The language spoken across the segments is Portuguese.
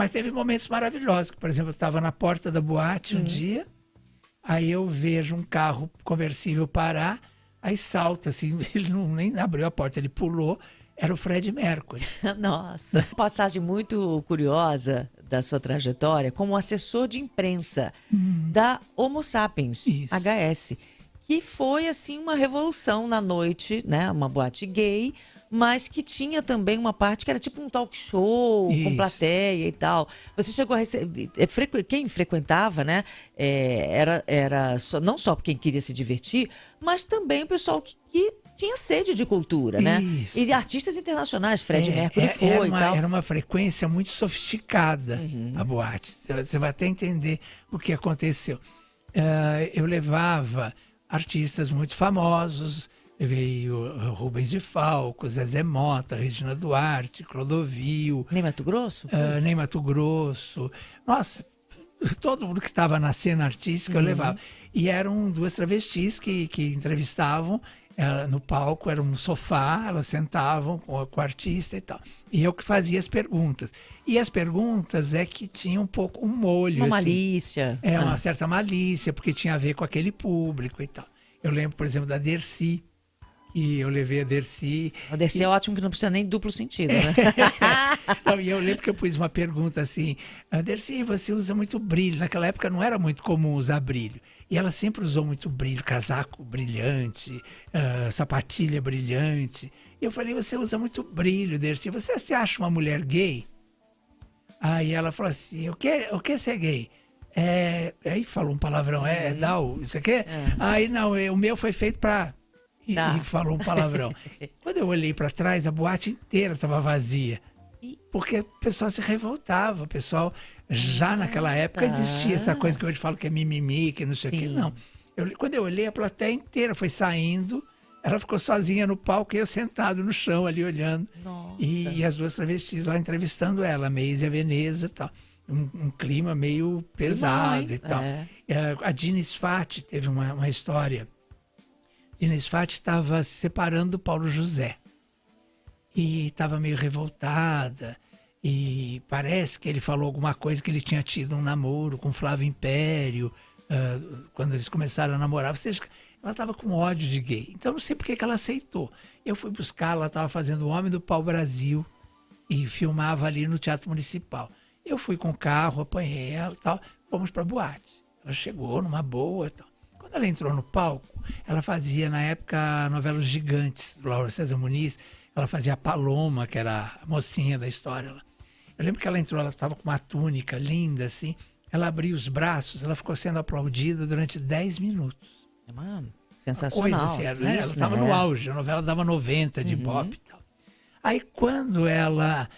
Mas teve momentos maravilhosos. Por exemplo, eu estava na porta da boate um dia, aí eu vejo um carro conversível parar, aí salta assim, ele nem abriu a porta, ele pulou, era o Fred Mercury. Nossa. Passagem muito curiosa da sua trajetória como assessor de imprensa da Homo Sapiens, Isso. HS, que foi assim uma revolução na noite, né? Uma boate gay, mas que tinha também uma parte que era tipo um talk show com Isso. plateia e tal. Você chegou a receber... Quem frequentava, né? Era não só quem queria se divertir, mas também o pessoal que tinha sede de cultura, né? Isso. E de artistas internacionais, Fred Mercury foi e tal. Era uma frequência muito sofisticada, a boate. Você vai até entender o que aconteceu. Eu levava artistas muito famosos, levei o Rubens de Falco, Zezé Mota, Regina Duarte, Clodovil. Nem Mato Grosso? Nem Mato Grosso. Nossa, todo mundo que estava na cena artística eu levava. E eram duas travestis que entrevistavam. No palco era um sofá, elas sentavam com o artista e tal. E eu que fazia as perguntas. E as perguntas é que tinha um pouco um molho. Uma assim. malícia. Uma certa malícia, porque tinha a ver com aquele público e tal. Eu lembro, por exemplo, da Dercy. E eu levei a Dercy. A Dercy é ótimo que não precisa nem duplo sentido, né? Não, e eu lembro que eu pus uma pergunta assim, Dercy, você usa muito brilho. Naquela época não era muito comum usar brilho. E ela sempre usou muito brilho, casaco brilhante, sapatilha brilhante. E eu falei, você usa muito brilho, Dercy. Você se acha uma mulher gay? Aí ela falou assim, o que ser gay? Aí falou um palavrão, não, isso aqui? Aí não, o meu foi feito para... E falou um palavrão. Quando eu olhei para trás, a boate inteira estava vazia. Porque o pessoal se revoltava. O pessoal, já naquela época, existia essa coisa que hoje falo que é mimimi, que não sei o que. Não. Quando eu olhei, a plateia inteira foi saindo. Ela ficou sozinha no palco e eu sentado no chão ali olhando. E as duas travestis lá entrevistando ela, a Maise e a Veneza e tal. Um clima meio pesado e tal. A Dina Sfati teve uma história. Dina Sfati estava se separando do Paulo José e estava meio revoltada e parece que ele falou alguma coisa que ele tinha tido um namoro com Flávio Império quando eles começaram a namorar, ou seja, ela estava com ódio de gay, então não sei por que ela aceitou. Eu fui buscar, ela estava fazendo O Homem do Pau Brasil e filmava ali no Teatro Municipal. Eu fui com o carro, apanhei ela e tal, fomos para a boate. Ela chegou numa boa e tal. Quando ela entrou no palco, ela fazia, na época, a novela Os Gigantes, do Lauro César Muniz. Ela fazia a Paloma, que era a mocinha da história. Eu lembro que ela entrou, ela estava com uma túnica linda, assim. Ela abriu os braços, ela ficou sendo aplaudida durante 10 minutos. Mano, sensacional. Coisa assim, ela estava no auge, a novela dava 90 de pop e tal. Aí, quando ela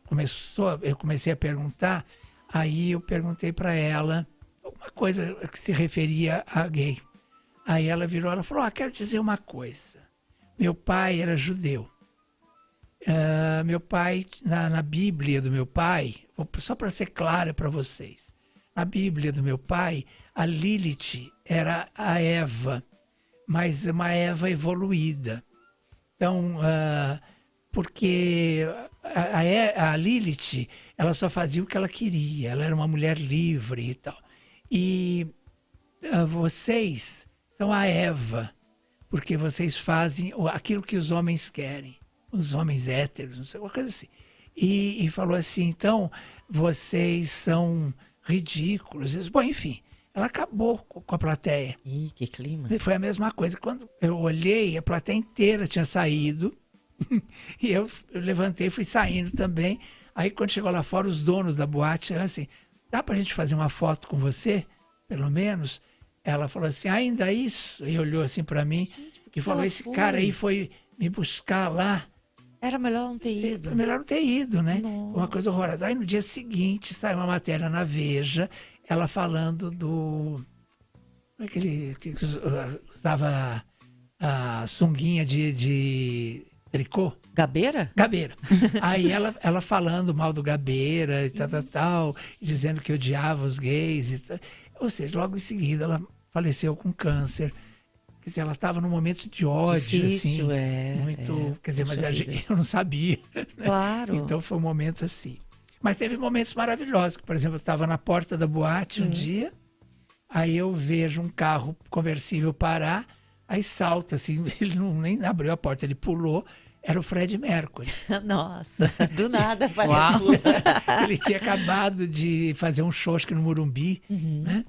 começou, eu comecei a perguntar, aí eu perguntei para ela uma coisa que se referia a gay. Aí ela virou, ela falou, quero dizer uma coisa. Meu pai era judeu. Meu pai, na Bíblia do meu pai, só para ser clara para vocês, na Bíblia do meu pai, a Lilith era a Eva, mas uma Eva evoluída. Então, porque a Lilith, ela só fazia o que ela queria, ela era uma mulher livre e tal. E vocês são a Eva, porque vocês fazem aquilo que os homens querem, os homens héteros, não sei, uma coisa assim. E falou assim, então, vocês são ridículos. Bom, enfim, ela acabou com a plateia. Ih, que clima. Foi a mesma coisa. Quando eu olhei, a plateia inteira tinha saído, e eu levantei e fui saindo também. Aí, quando chegou lá fora, os donos da boate, assim, dá pra gente fazer uma foto com você, pelo menos? Ela falou assim, ainda isso? E olhou assim pra mim, e falou, esse cara aí foi me buscar lá. Era melhor não ter ido. Era melhor não ter ido, né? Nossa. Uma coisa horrorosa. Aí no dia seguinte saiu uma matéria na Veja, ela falando do... Como é que ele que usava a sunguinha de tricô? Gabeira? Gabeira. Aí ela falando mal do Gabeira e tal, dizendo que odiava os gays. E tal. Ou seja, logo em seguida ela faleceu com câncer. Quer dizer, ela estava num momento de ódio, difícil, assim. Muito. Quer dizer, mas eu não sabia. Né? Claro. Então foi um momento assim. Mas teve momentos maravilhosos. Por exemplo, eu estava na porta da boate um dia, aí eu vejo um carro conversível parar, aí salta, assim, ele nem abriu a porta, ele pulou, era o Fred Mercury. Nossa, do nada Uau. apareceu. Ele tinha acabado de fazer um show, acho que no Morumbi, né?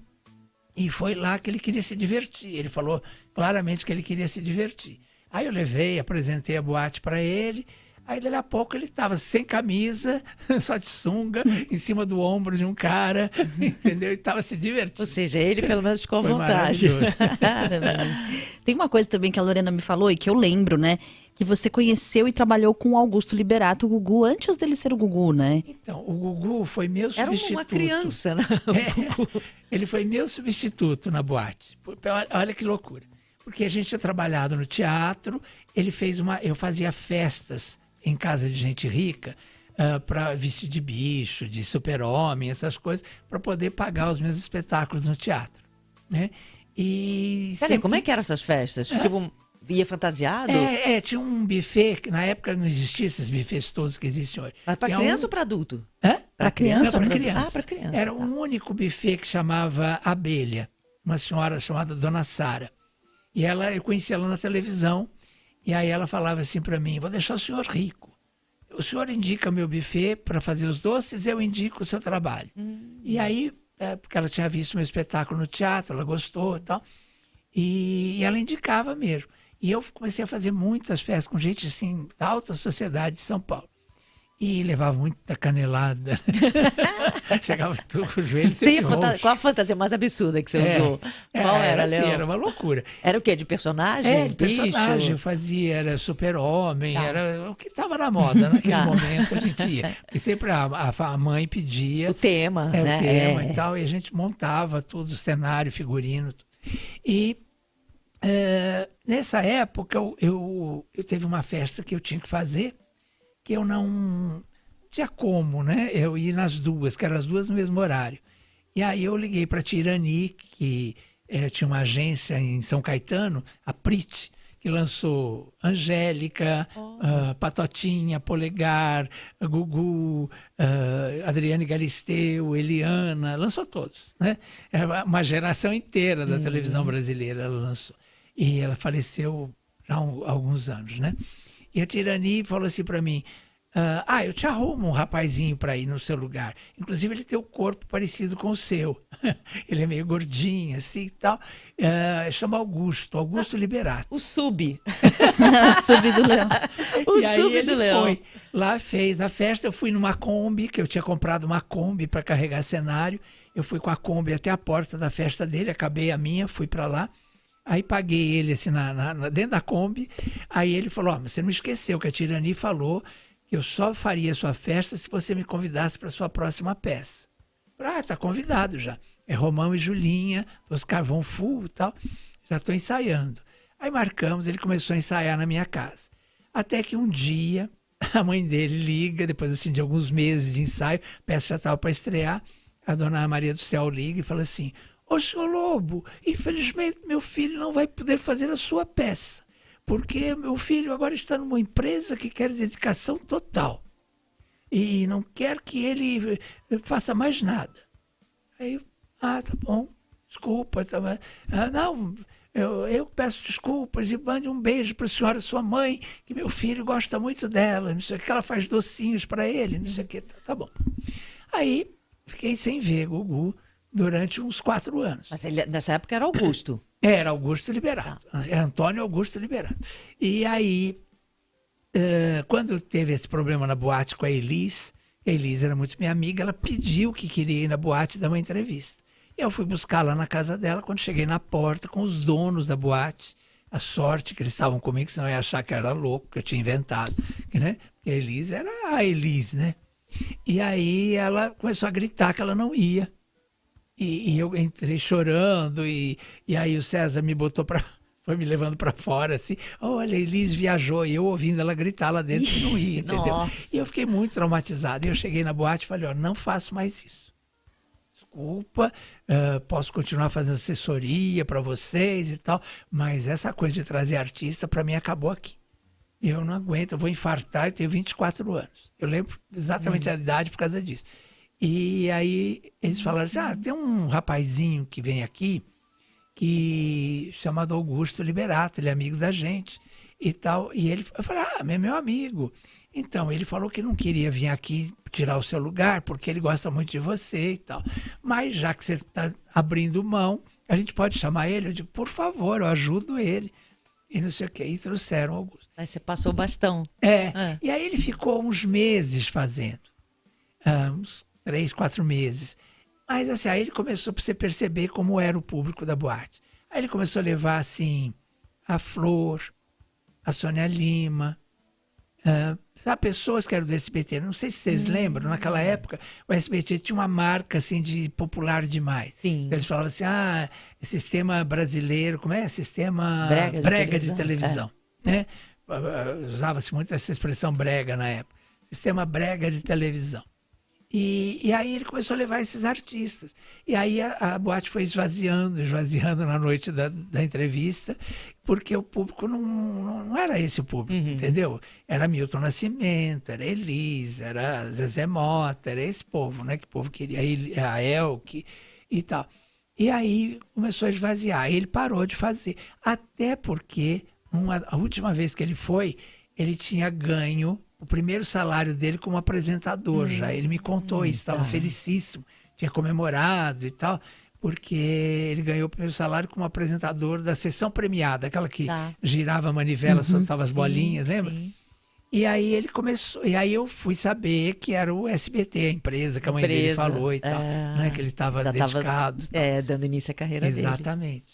E foi lá que ele queria se divertir. Ele falou claramente que ele queria se divertir. Aí eu levei, apresentei a boate para ele. Aí, dali a pouco, ele estava sem camisa, só de sunga, em cima do ombro de um cara, entendeu? E estava se divertindo. Ou seja, ele pelo menos ficou à Foi vontade. maravilhoso. Tem uma coisa também que a Lorena me falou e que eu lembro, né? Que você conheceu e trabalhou com o Augusto Liberato, o Gugu, antes dele ser o Gugu, né? Então, o Gugu foi meu Era substituto. uma criança, né? Ele foi meu substituto na boate. Olha que loucura. Porque a gente tinha trabalhado no teatro, eu fazia festas em casa de gente rica, para vestir de bicho, de super-homem, essas coisas, para poder pagar os meus espetáculos no teatro, né? E Peraí, como é que eram essas festas? Tipo, ia fantasiado? tinha um buffet, que na época não existia esses buffets todos que existem hoje. Mas para Tinha criança ou para adulto? Hã? Pra criança? Não, pra criança. Ah, para criança. Era tá. um único buffet que chamava Abelha, uma senhora chamada Dona Sara. E eu conheci ela na televisão, e aí ela falava assim para mim: vou deixar o senhor rico. O senhor indica meu buffet para fazer os doces, eu indico o seu trabalho. E aí, porque ela tinha visto meu espetáculo no teatro, ela gostou e tal, e ela indicava mesmo. E eu comecei a fazer muitas festas com gente assim, da alta sociedade de São Paulo. E levava muita canelada. Chegava tudo com o joelho sempre roxo. Qual a fantasia mais absurda que você usou? Qual era, assim, Leão? era uma loucura. Era o quê? De personagem? De personagem, eu Bicho? fazia, era super-homem, Tá. era o que estava na moda naquele Tá. momento, a gente ia. E sempre a mãe pedia O tema, né? o tema e tal, e a gente montava tudo, o cenário, figurino. E nessa época eu teve uma festa que eu tinha que fazer, que eu não tinha como, né? Eu ia nas duas, que eram as duas no mesmo horário. E aí eu liguei para a Tirani, que tinha uma agência em São Caetano, a Prit, que lançou Angélica, Patotinha, Polegar, Gugu, Adriane Galisteu, Eliana, lançou todos, né? É uma geração inteira da televisão brasileira ela lançou. E ela faleceu já há alguns anos, né? E a Tirani falou assim para mim: eu te arrumo um rapazinho para ir no seu lugar. Inclusive, ele tem o corpo parecido com o seu. Ele é meio gordinho, assim e tal. Chama Augusto Liberato. O sub. Sub do Leão. O E aí sub ele do Leão. foi lá, fez a festa. Eu fui numa Kombi, que eu tinha comprado uma Kombi para carregar cenário. Eu fui com a Kombi até a porta da festa dele, acabei a minha, fui para lá. Aí paguei ele assim dentro da Kombi. Aí ele falou: mas você não esqueceu que a Tirani falou que eu só faria sua festa se você me convidasse para sua próxima peça. Tá convidado já. É Romão e Julinha, Oscar Von Full e tal. Já estou ensaiando. Aí marcamos, ele começou a ensaiar na minha casa. Até que um dia, a mãe dele liga, depois assim, de alguns meses de ensaio, a peça já estava para estrear, a dona Maria do Céu liga e fala assim: ô, senhor Lobo, infelizmente meu filho não vai poder fazer a sua peça, porque meu filho agora está numa empresa que quer dedicação total e não quer que ele faça mais nada. Aí, tá bom, desculpa. Não, eu peço desculpas e mande um beijo para a senhora, sua mãe, que meu filho gosta muito dela, não sei o que, ela faz docinhos para ele, não sei o que, tá bom. Aí, fiquei sem ver Gugu durante uns 4 anos. Mas ele, nessa época era Augusto. Era Augusto Liberato. Era Antônio Augusto Liberato. E aí, quando teve esse problema na boate com a Elis era muito minha amiga, ela pediu que queria ir na boate dar uma entrevista. Eu fui buscar lá na casa dela, quando cheguei na porta com os donos da boate, a sorte que eles estavam comigo, senão eu ia achar que eu era louco, que eu tinha inventado, né? Porque a Elis era a Elis, né? E aí ela começou a gritar que ela não ia. E eu entrei chorando, e aí o César me botou foi me levando para fora, assim: olha, a Elis viajou, e eu ouvindo ela gritar lá dentro que não ia, entendeu? Nossa. E eu fiquei muito traumatizado. E eu cheguei na boate e falei: não faço mais isso. Desculpa, posso continuar fazendo assessoria para vocês e tal, mas essa coisa de trazer artista, para mim, acabou aqui. Eu não aguento, eu vou infartar, eu tenho 24 anos. Eu lembro exatamente a idade por causa disso. E aí eles falaram assim, tem um rapazinho que vem aqui, chamado Augusto Liberato, ele é amigo da gente e tal. E eu falei, meu amigo. Então, ele falou que não queria vir aqui tirar o seu lugar, porque ele gosta muito de você e tal. Mas já que você está abrindo mão, a gente pode chamar ele? Eu digo, por favor, eu ajudo ele. E não sei o quê. E trouxeram o Augusto. Aí você passou o bastão. E aí ele ficou uns meses fazendo. Uns 3, 4 meses. Mas assim, aí ele começou a você perceber como era o público da boate. Aí ele começou a levar, assim, a Flor, a Sônia Lima, pessoas que eram do SBT. Não sei se vocês lembram, naquela época o SBT tinha uma marca assim de popular demais. Sim. Então, eles falavam assim, sistema brasileiro, como é? Sistema brega de televisão. Né? Usava-se muito essa expressão brega na época. Sistema brega de televisão. E aí ele começou a levar esses artistas. E aí a boate foi esvaziando na noite da entrevista, porque o público não era esse o público, entendeu? Era Milton Nascimento, era Elis, era Zezé Mota, era esse povo, né? Que o povo queria, a Elke e tal. E aí começou a esvaziar, ele parou de fazer. Até porque, a última vez que ele foi, ele tinha ganho o primeiro salário dele como apresentador já. Ele me contou isso, estava felicíssimo, tinha comemorado e tal, porque ele ganhou o primeiro salário como apresentador da sessão premiada, aquela que girava a manivela, soltava as bolinhas, lembra? Sim. E aí ele começou, e aí eu fui saber que era o SBT, a empresa que a mãe dele falou e tal, né, que ele estava dedicado. Dando início à carreira dele. Exatamente.